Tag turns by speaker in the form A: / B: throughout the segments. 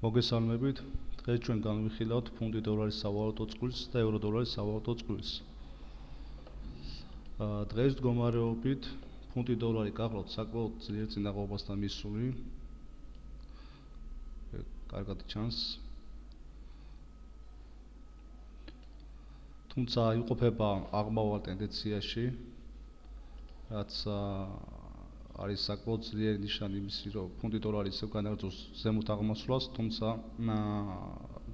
A: მოგესალმებით. დღეს ჩვენ განვიხილავთ ფუნტი დოლარის სავალუტო წყვილს და ევრო დოლარის სავალუტო წყვილს. დღეს მდგომარეობით ფუნტი დოლარი გახლავთ საკმაოდ ძლიერ წინაღობასთან მისული. კარგად ჩანს. თუმცა იმყოფება აღმავალ ტენდენციაში, რაც არის საკმაოდ ძლიერი ნიშანი იმისი, რომ ფუნტი დოლარი ისევ განაგრძობს ზემოთ აღმასვლას, თუმცა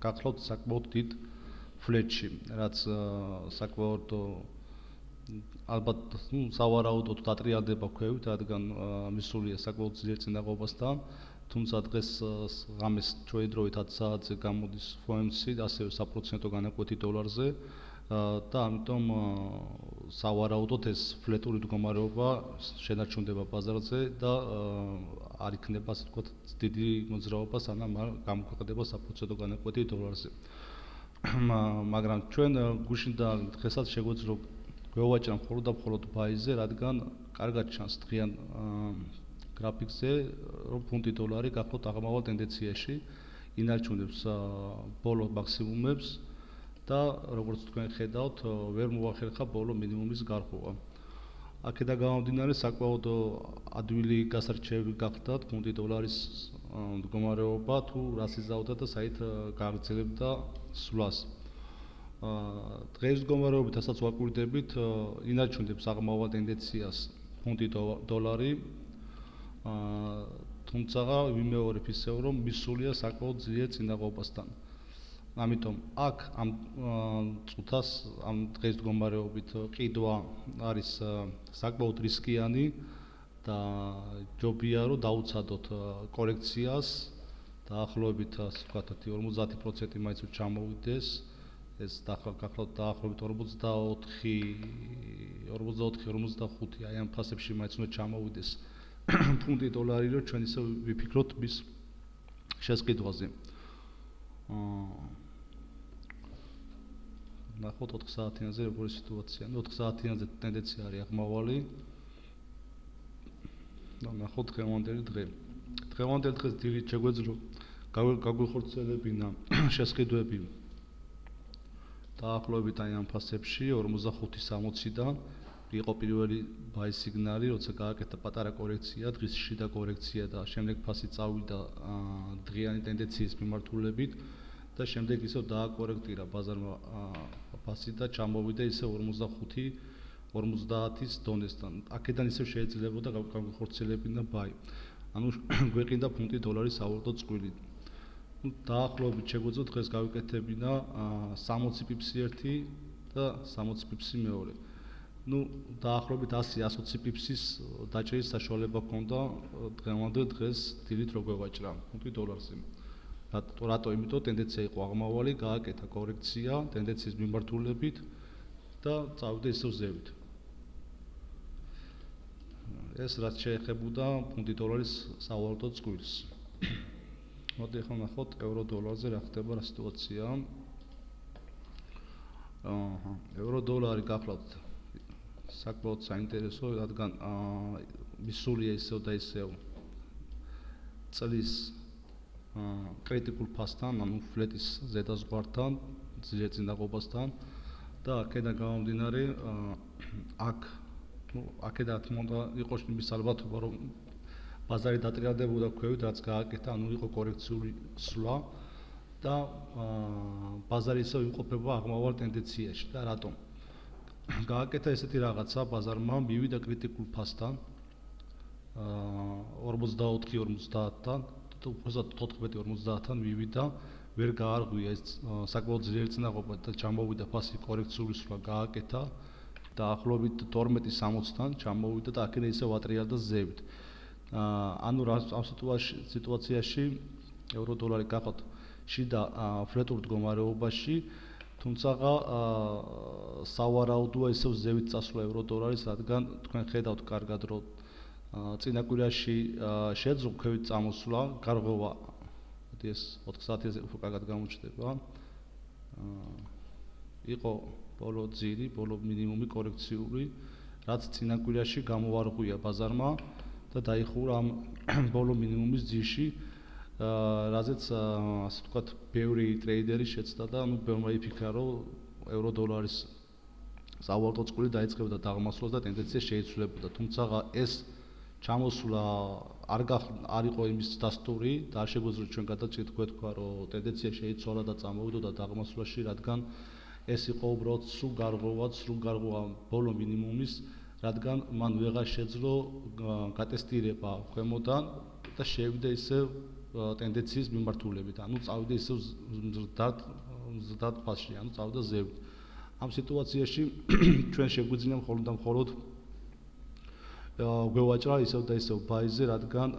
A: გახლავთ საკმაოდ დიდ ფლეტში, რაც საკმაოდ ალბათ სავარაუდოდ დატრიალდება ქვევით, რადგან მისულია საკმაოდ ძლიერ წინაღობასთან, თუმცა დღეს ღამეს ჩვენი დროით 10 საათზე გამოდის FOMC, ასევე საპროცენტო განაკვეთი დოლარზე. და ამიტომ სავარაუდოდ ეს ფლეტური მდგომარეობა შენარჩუნდება ბაზარზე და არ იქნება ასე ვთქვათ დიდი მოძრაობა, სანამ არ გამოქვეყნდება საპროცენტო განაკვეთი დოლარზე. მაგრამ ჩვენ გუშინ და დღესაც შეგვეძლო გვევაჭრა მხოლოდ და მხოლოდ ბაიზე, რადგან კარგად ჩანს დღიან გრაფიკზე, რომ ფუნტი დოლარი გახლავთ აღმავალ ტენდენციაში ინარჩუნებს ბოლო მაქსიმუმებს. და როგორც თქვენ ხედავთ, ვერ მოახერხა ბოლო მინიმუმის გარღვევა. აქედან გამომდინარე, საკმაოდ ადვილი გასარჩევი გახდათ ფუნტი დოლარის მდგომარეობა, თუ რას იზავდა და საით გააგრძელებდა სვლას. დღეს მდგომარეობით, რასაც ვაკვირდებით, ინარჩუნებს აღმავალ ტენდენციას ფუნტი დოლარი, თუმცა ვიმეორებ ისევ, რომ მისულია საკმაოდ ძლიერ წინაღობასთან. ამიტომ აქ ამ წუთას ამ დღეს მდგომარეობით ყიდვა არის საკმაოდ რისკიანი და ჯობია რომ დაუცადოთ კორექციას დაახლოებით ასე ვთქვათ 50% მაინც ჩამოვიდეს ეს გახლავთ დაახლოებით 44-45 აი ამ ფასებში მაინც უნდა ჩამოვიდეს ფუნტი დოლარი რომ ჩვენ ისე ვიფიქროთ მის შესყიდვაზე. ნახოთ 4 საათიანზე როგორი სიტუაცია. 4 საათიანზე ტენდენცია არის აღმავალი. და ნახოთ დღევანდელი დღე. დღევანდელ დღეს დილით შეგვეძლო გაგვიხორციელებინა შესყიდვები დაახლოებით აი ამ ფასებში 45-60-დან იყო პირველი ბაი სიგნალი, როცა გააკეთა პატარა კორექცია, დღის შიდა კორექცია და შემდეგ ფასი წავიდა დღიანი ტენდენციის მიმართულებით და შემდეგ ისევ დააკორექტირა ბაზარმა ფასი და ჩამოვიდა ისე 45-50-ის დონესთან. აქედან ისევ შეიძლებოდა გაგვიხორციელებინა ბაი. ანუ გვეყიდა ფუნტი დოლარის სავალუტო წყვილი. დაახლოებით შეგვეძლო დღეს გავიკეთებინა 60 პიპსი ერთი და 60 პიპსი მეორე. დაახლოებით 100-120 პიპსის დაჭერის საშუალება ჰქონდა დღევანდელ დღეს დილით რო გვევაჭრა ფუნტი დოლარზე. რატო? იმიტომ ტენდენცია იყო აღმავალი, გააკეთა კორექცია ტენდენციის მიმართულებით და წავიდა ისევ ზევით. ეს რაც შეეხებოდა ფუნტი დოლარის სავალუტო წყვილს. მოდი ახლა ნახოთ ევრო დოლარზე რა ხდება, რა სიტუაციაა. ევრო დოლარი გახლავთ საკმაოდ საინტერესო, რადგან მისულია ისევ და ისევ წლის კრიტიკულ ფასთან, ანუ ფლეტის ზედაზღვართან, ძლიერ წინაღობასთან და აქედან გამომდინარე, აქედან უნდა იყოს იმის ალბათობა, რომ ბაზარი დატრიალდებოდა ქვევით, რაც გააკეთა, ანუ იყო კორექციული სვლა და ბაზარი ისევ იმყოფება აღმავალ ტენდენციაში და რატომ? გააკეთა ესეთი რაღაცა ბაზარმა, მივიდა კრიტიკულ ფასთან 44-50-დან, უბრალოდ 14-50-დან მივიდა, ვერ გაარღვია ეს საკმაოდ ძლიერი წინაღობა და ჩამოვიდა ფასი კორექციული სვლა გააკეთა დაახლოებით 12-60-დან ჩამოვიდა და აქედან ისევ ატრიალდა ზევით. ანუ ამ სიტუაციაში ევრო დოლარი გახლავთ შიდა ფლეტურ მდგომარეობაში, თუმცა სავარაუდოა ისევ ზევით წასვლა ევრო დოლარის, რადგან თქვენ ხედავთ კარგად, რომ წინა კვირაში შეძლო ქვევით წამოსვლა, გარღვევა ეს 4 საათზე უფრო კარგად გამოჩნდება. იყო ბოლო ძირი, ბოლო მინიმუმი კორექციული, რაც წინა კვირაში გამოვარღვია ბაზარმა და დაიხურა ამ ბოლო მინიმუმის ძირში რაზეც ასე ვთქვათ, ბევრი ტრეიდერი შეცდა და ბევრმა იფიქრა, რომ ევრო-დოლარის სავალუტო წყური დაიწყებოდა დაღმასვლას და ტენდენცია შეიცვლებოდა. თუმცა ეს ჩამოსვლა არ იყო იმის დასტური და არ შეგვიძლია ჩვენ გადავწყვეტ თქვა, რომ ტენდენცია შეიცვალა და წამოვიდოდა დაღმასვლაში, რადგან ეს იყო უბრალოდ სრულ გარღვევა ბოლო მინიმუმის, რადგან მან ვეღარ შეძლო გატესტირება ქვემოდან და შევიდა ისევ ტენდენციის მიმართულებით, ანუ წავიდა ისევ მზრდად ფასში, ანუ წავიდა ზევით. ამ სიტუაციაში ჩვენ შეგვიძლია მხოლოდ და მხოლოდ გვევაჭრა ისევ და ისევ ბაიზე, რადგან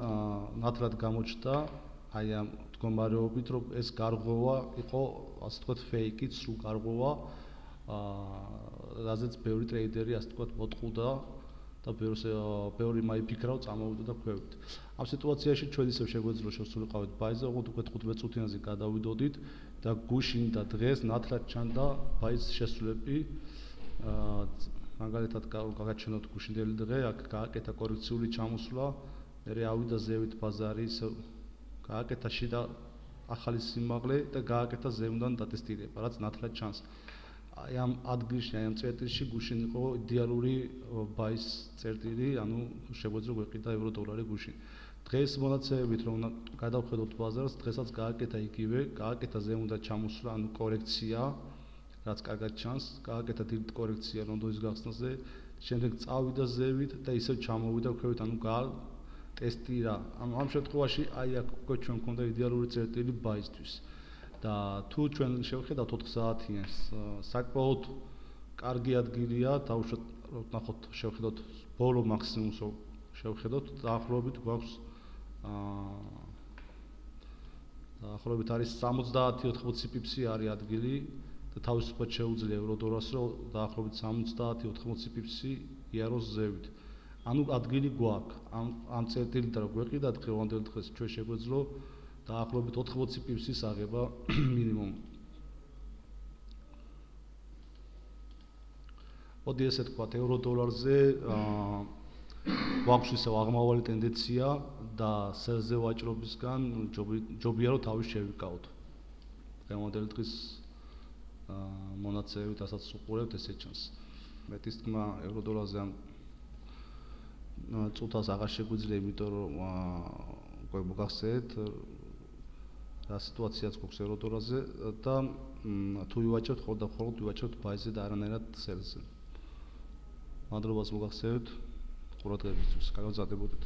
A: ნათლად გამოჩნდა აი ამ მდგომარეობით, რომ ეს გარღვევა იყო, ასე ვთქვათ, ფეიკი, სრულ გარღვევა, რაზეც ბევრი ტრეიდერი, ასე ვთქვათ, მოტყუდა და ბევრი მაიფიქრა, რომ წამოვიდა და ქვევით. ამ სიტუაციაში ჩვენ ისევ შეგვეძლო შევსულიყავით ბაიზე, ოღონდ უკვე 15 წუთიანზე გადავიდოდით და გუშინ და დღეს ნათლად ჩანდა ბაის შესრულები. მაგალითად გაგაჩვენოთ გუშინდელი დღე, აქ გააკეთა კორექციული ჩამოსვლა, მერე ავიდა ზევით ბაზარი, ისევ გააკეთა შიდა ახალი სიმაღლე და გააკეთა ზევიდან დატესტირება, რაც ნათლად ჩანს. აი ამ ადგილში, აი ამ წერტილში გუშინ იყო იდეალური ბაის წერტილი, ანუ შეგვეძლო გვეყიდა ევრო-დოლარი გუშინ. დღეს მონაცემებით რომ გადავხედოთ ბაზარს, დღესაც გააკეთა იგივე, გააკეთა ზევიდან ჩამოსვლა, ანუ კორექცია, რაც კარგად ჩანს, გააკეთა დიდი კორექცია ლონდონის გახსნაზე, შემდეგ წავიდა ზევით და ისევ ჩამოვიდა ქვევით, ანუ ტესტირა. ამ შემთხვევაში აი აქ უკვე ჩვენ გვქონდა იდეალური წერტილი ბაისთვის. და თუ ჩვენ შევხედავთ 4 საათიანს, საკმაოდ კარგი ადგილია, დავუშვათ, ნახოთ, შევხედოთ ბოლო მაქსიმუმს, შევხედოთ, დაახლოებით გვაქვს დაახლოებით არის 70-80 პიპსი არის ადგილი და თავისუფლად შეუძლია ევრო-დოლარს, რომ დაახლოებით 70-80 პიპსი იაროს ზევით. ანუ ადგილი გვაქვს. ამ წერტილიდან რომ გვეყიდათ დღევანდელ დღეს ჩვენ შეგვეძლო დაახლოებით 80 პიპსის აღება მინიმუმ. მოდი ესე ვთქვათ, ევრო-დოლარზე გვაქვს ისევ აღმავალი ტენდენცია და სელზე ვაჭრობისგან ჯობია რომ თავის შევიკავოთ. დღევანდელი დღის მონაცემებით, რასაც უყურებთ, ესე ჩანს. მეტის თქმა ევრო-დოლარზე ამ წუთას აღარ შეგვიძლია, იმიტომ რომ უკვე მოგახსენეთ რა სიტუაციაც გვაქვს ევრო-დოლარზე და თუ ვივაჭრებთ, ხოლმე და მხოლოდ ვივაჭრებთ ბაიზე და არანაირად სელზე. მადლობას მოგახსენებთ ყურადღებისთვის. კარგად მზადდებოდეთ.